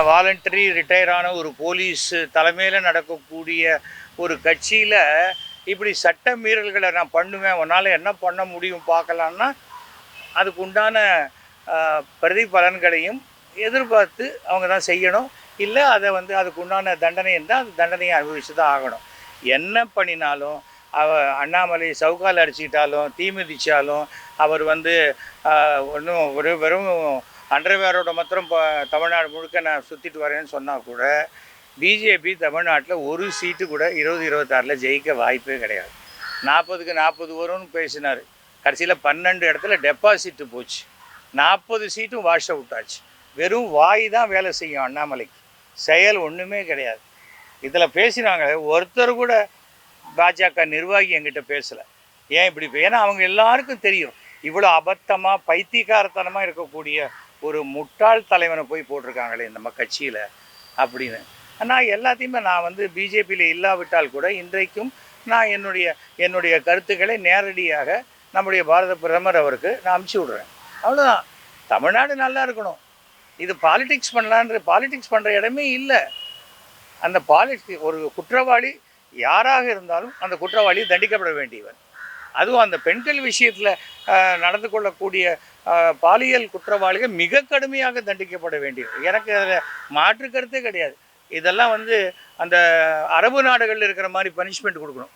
Voluntary retire ஆன ஒரு police தலைமையில் நடக்கக்கூடிய ஒரு கட்சியில் இப்படி சட்ட மீறல்களை நான் பண்ணுவேன், உன்னால் என்ன பண்ண முடியும் பார்க்கலான்னா அதுக்கு உண்டான பிரதிபலன்களையும் எதிர்பார்த்து அவங்க தான் செய்யணும். இல்லை அதை அதுக்கு உண்டான தண்டனை இருந்தால் அந்த தண்டனையை அனுபவித்து தான் ஆகணும். என்ன பண்ணினாலும் அண்ணாமலை சவுக்கால் அடிச்சுக்கிட்டாலும் தீ மிதித்தாலும் அவர் ஒன்றும் வெறும் அண்டர்வேரோட மாத்திரம் தமிழ்நாடு முழுக்க நான் சுற்றிட்டு வரேன்னு சொன்னால் கூட பிஜேபி தமிழ்நாட்டில் ஒரு சீட்டு கூட 2026 ஜெயிக்க வாய்ப்பே கிடையாது. 40க்கு 40 வரும்னு பேசினார். கடைசியில் 12 இடத்துல டெபாசிட்டு போச்சு. 40 சீட்டும் வாஷ் அவுட் ஆச்சு. வெறும் வாய் தான் வேலை செய்யும் அண்ணாமலைக்கு, செயல் ஒன்றுமே கிடையாது. இதில் பேசினாங்க, ஒருத்தர் கூட பாஜக நிர்வாகி என்கிட்ட பேசலை. ஏன் இப்படி? ஏன்னா அவங்க எல்லாருக்கும் தெரியும் இவ்வளோ அபத்தமாக பைத்தியக்காரத்தனமாக இருக்கக்கூடிய ஒரு முட்டாள் தலைவனை போய் போட்டிருக்காங்களே நம்ம கட்சியில் அப்படின்னு. நான் எல்லாத்தையுமே நான் பிஜேபியில் இல்லாவிட்டால் கூட இன்றைக்கும் நான் என்னுடைய கருத்துக்களை நேரடியாக நம்முடைய பாரத பிரதமர் அவருக்கு நான் அனுப்பிச்சி விட்றேன். அவ்வளோதான். தமிழ்நாடு நல்லா இருக்கணும். இது பாலிடிக்ஸ் பாலிடிக்ஸ் பண்ணுற இடமே இல்லை. அந்த ஒரு குற்றவாளி யாராக இருந்தாலும் அந்த குற்றவாளி தண்டிக்கப்பட வேண்டியவன். அதுவும் அந்த பெண்கள் விஷயத்தில் நடந்து கொள்ளக்கூடிய பாலியல் குற்றவாளிகள் மிக கடுமையாக தண்டிக்கப்பட வேண்டியது. எனக்கு அதில் மாற்று கருத்தே கிடையாது. இதெல்லாம் அந்த அரபு நாடுகளில் இருக்கிற மாதிரி பனிஷ்மெண்ட் கொடுக்கணும்.